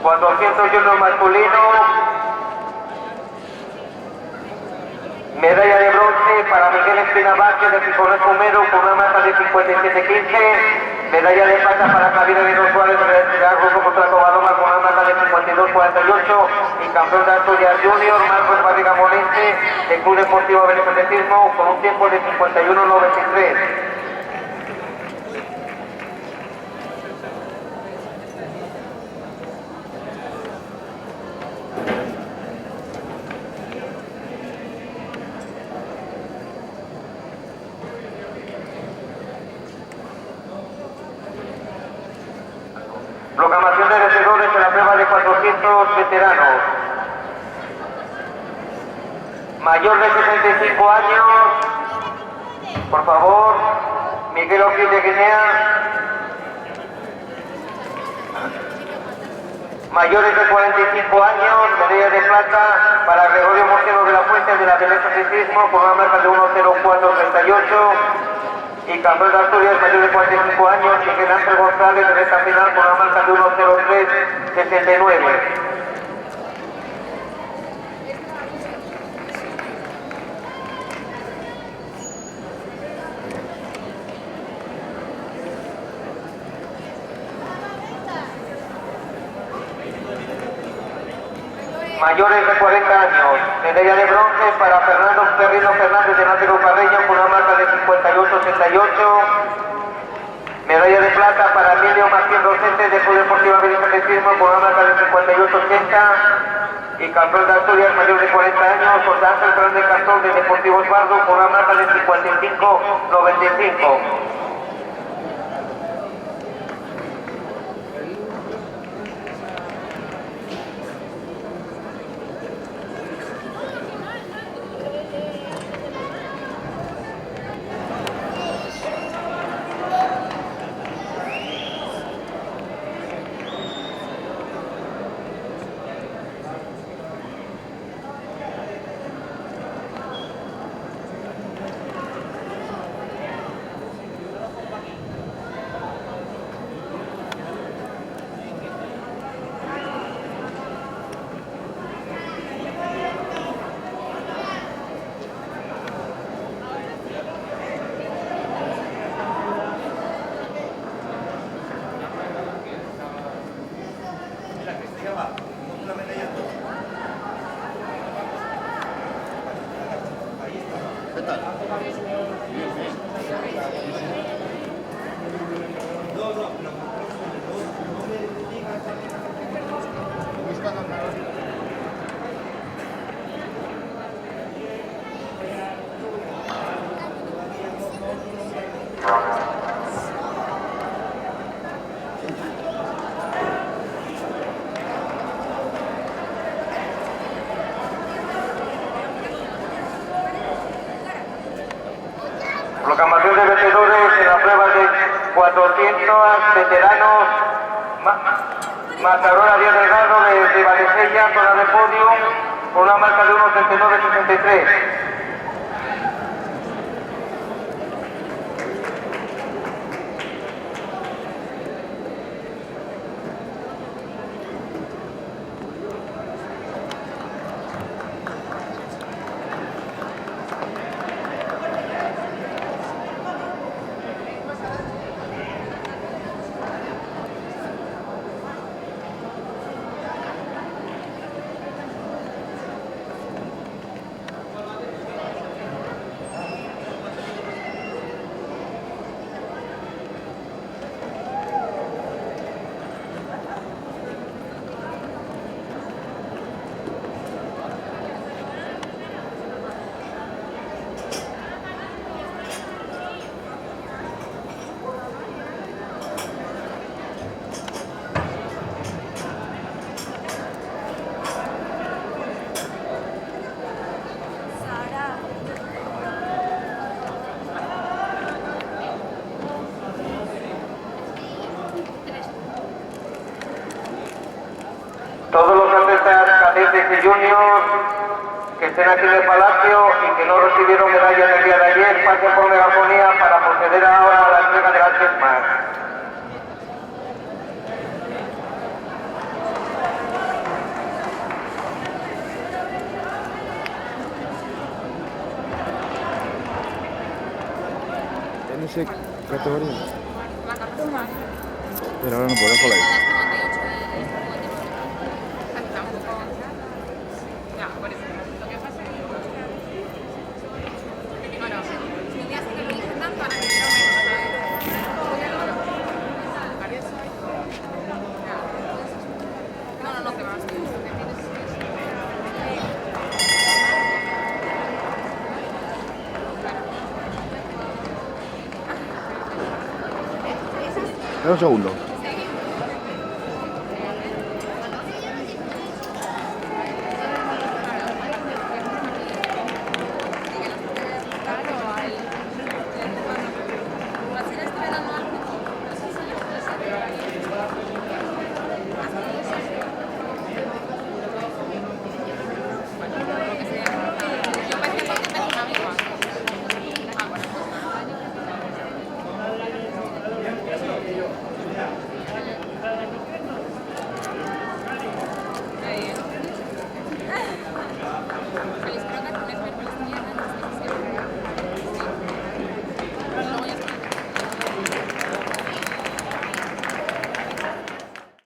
400 junior masculino, medalla de bronce para Miguel Espina Vázquez de Piconés Pomero con una marca de 57.15, medalla de plata para Javier Aguirre Suárez de Grupo contra Cobaloma con una marca de 52.48 y campeón de Asturias Junior Marcos Barriga Molense de Club Deportivo Atletismo con un tiempo de 51.93. Proclamación de vencedores en la prueba de 400 veteranos. Mayor de 65 años, por favor, Miguel Ortiz de Guinea. Mayores de 45 años, medalla de plata para Gregorio Moreno de la Fuente de la del Atletismo con una marca de 1.0438. Y campeón de Asturias, mayor de 45 años, Miguel Ángel González de esta final con una marca de 1.0369. Mayores de 40 años, medalla de bronce para Fernando Perrino Fernández de Náutico Carreño con una marca de 58.88. Medalla de plata para Emilio Martín Rosete de Club Deportivo Atletismo con una marca de 58.80. Y campeón de Asturias, mayor de 40 años, José Ángel Fernández Cantón de Deportivo Osvaldo con una marca de 55.95. Proclamación de vencedores en la prueba de 400 veteranos. Matarona Díaz Delgado de Valencia, zona de podio, con una marca de 1.39.63. Todos los atletas cadetes y juniors que estén aquí en el Palacio y que no recibieron medallas el día de ayer, pasen por megafonía para proceder ahora a la entrega de las chesmas. dice categoría. La cartuma. Pero ahora no puedo, déjalo ahí. Tampoco. Ya, por eso. Lo que pasa es que. Bueno, si un día sí que lo dicen tanto, ahora que quiero menos, ¿sabes? No, no, no, que vas. Espera un segundo.